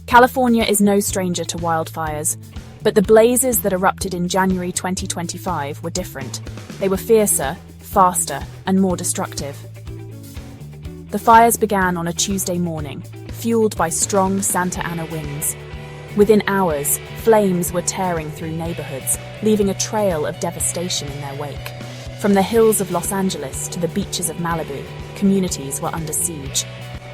California is no stranger to wildfires, but the blazes that erupted in January 2025 were different. They were fiercer, faster, and more destructive. The fires began on a Tuesday morning, fueled by strong Santa Ana winds. Within hours, flames were tearing through neighborhoods, leaving a trail of devastation in their wake. From the hills of Los Angeles to the beaches of Malibu, communities were under siege.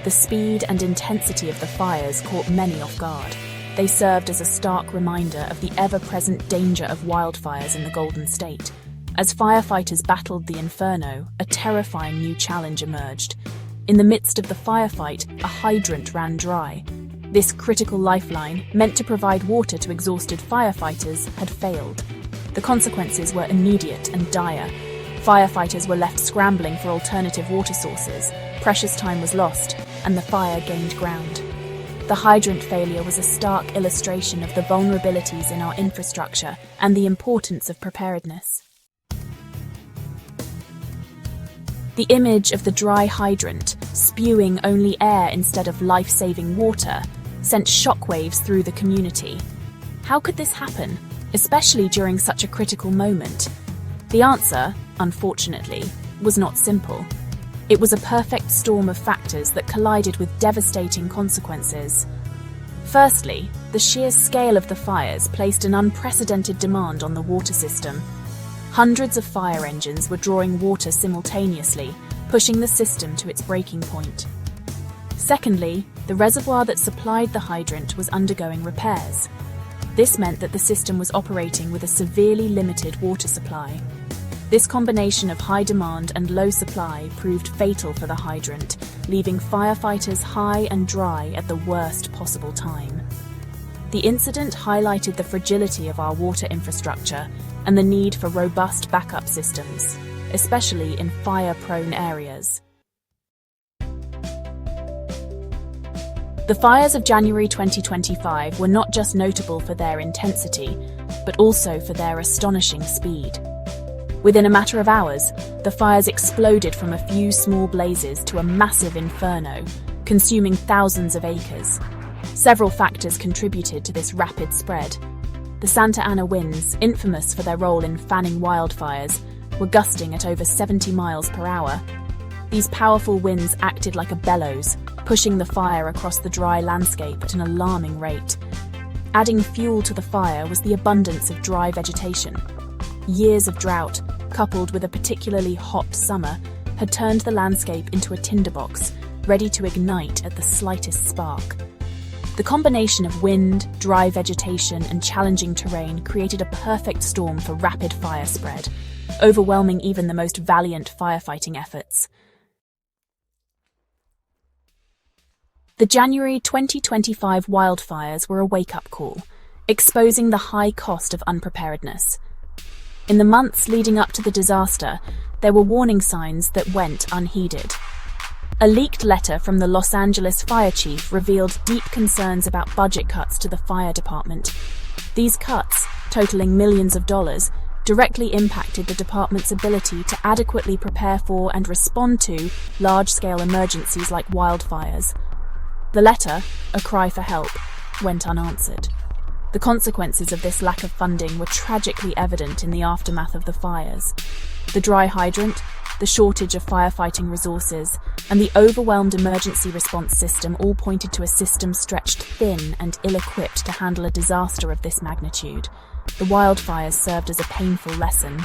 The speed and intensity of the fires caught many off guard. They served as a stark reminder of the ever-present danger of wildfires in the Golden State. As firefighters battled the inferno, a terrifying new challenge emerged. In the midst of the firefight, a hydrant ran dry. This critical lifeline, meant to provide water to exhausted firefighters, had failed. The consequences were immediate and dire. Firefighters were left scrambling for alternative water sources, precious time was lost, and the fire gained ground. The hydrant failure was a stark illustration of the vulnerabilities in our infrastructure and the importance of preparedness. The image of the dry hydrant, spewing only air instead of life-saving water, sent shockwaves through the community. How could this happen, especially during such a critical moment? The answer, unfortunately, was not simple. It was a perfect storm of factors that collided with devastating consequences. Firstly, the sheer scale of the fires placed an unprecedented demand on the water system. Hundreds of fire engines were drawing water simultaneously, pushing the system to its breaking point. Secondly, the reservoir that supplied the hydrant was undergoing repairs. This meant that the system was operating with a severely limited water supply. This combination of high demand and low supply proved fatal for the hydrant, leaving firefighters high and dry at the worst possible time. The incident highlighted the fragility of our water infrastructure and the need for robust backup systems, especially in fire-prone areas. The fires of January 2025 were not just notable for their intensity, but also for their astonishing speed. Within a matter of hours, the fires exploded from a few small blazes to a massive inferno, consuming thousands of acres. Several factors contributed to this rapid spread. The Santa Ana winds, infamous for their role in fanning wildfires, were gusting at over 70 miles per hour. These powerful winds acted like a bellows, pushing the fire across the dry landscape at an alarming rate. Adding fuel to the fire was the abundance of dry vegetation. Years of drought, coupled with a particularly hot summer, had turned the landscape into a tinderbox, ready to ignite at the slightest spark. The combination of wind, dry vegetation, and challenging terrain created a perfect storm for rapid fire spread, overwhelming even the most valiant firefighting efforts. The January 2025 wildfires were a wake-up call, exposing the high cost of unpreparedness. In the months leading up to the disaster, there were warning signs that went unheeded. A leaked letter from the Los Angeles fire chief revealed deep concerns about budget cuts to the fire department. These cuts, totaling millions of dollars, directly impacted the department's ability to adequately prepare for and respond to large-scale emergencies like wildfires. The letter, a cry for help, went unanswered. The consequences of this lack of funding were tragically evident in the aftermath of the fires. The dry hydrant, the shortage of firefighting resources, and the overwhelmed emergency response system all pointed to a system stretched thin and ill-equipped to handle a disaster of this magnitude. The wildfires served as a painful lesson.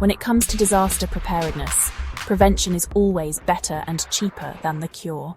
When it comes to disaster preparedness, prevention is always better and cheaper than the cure.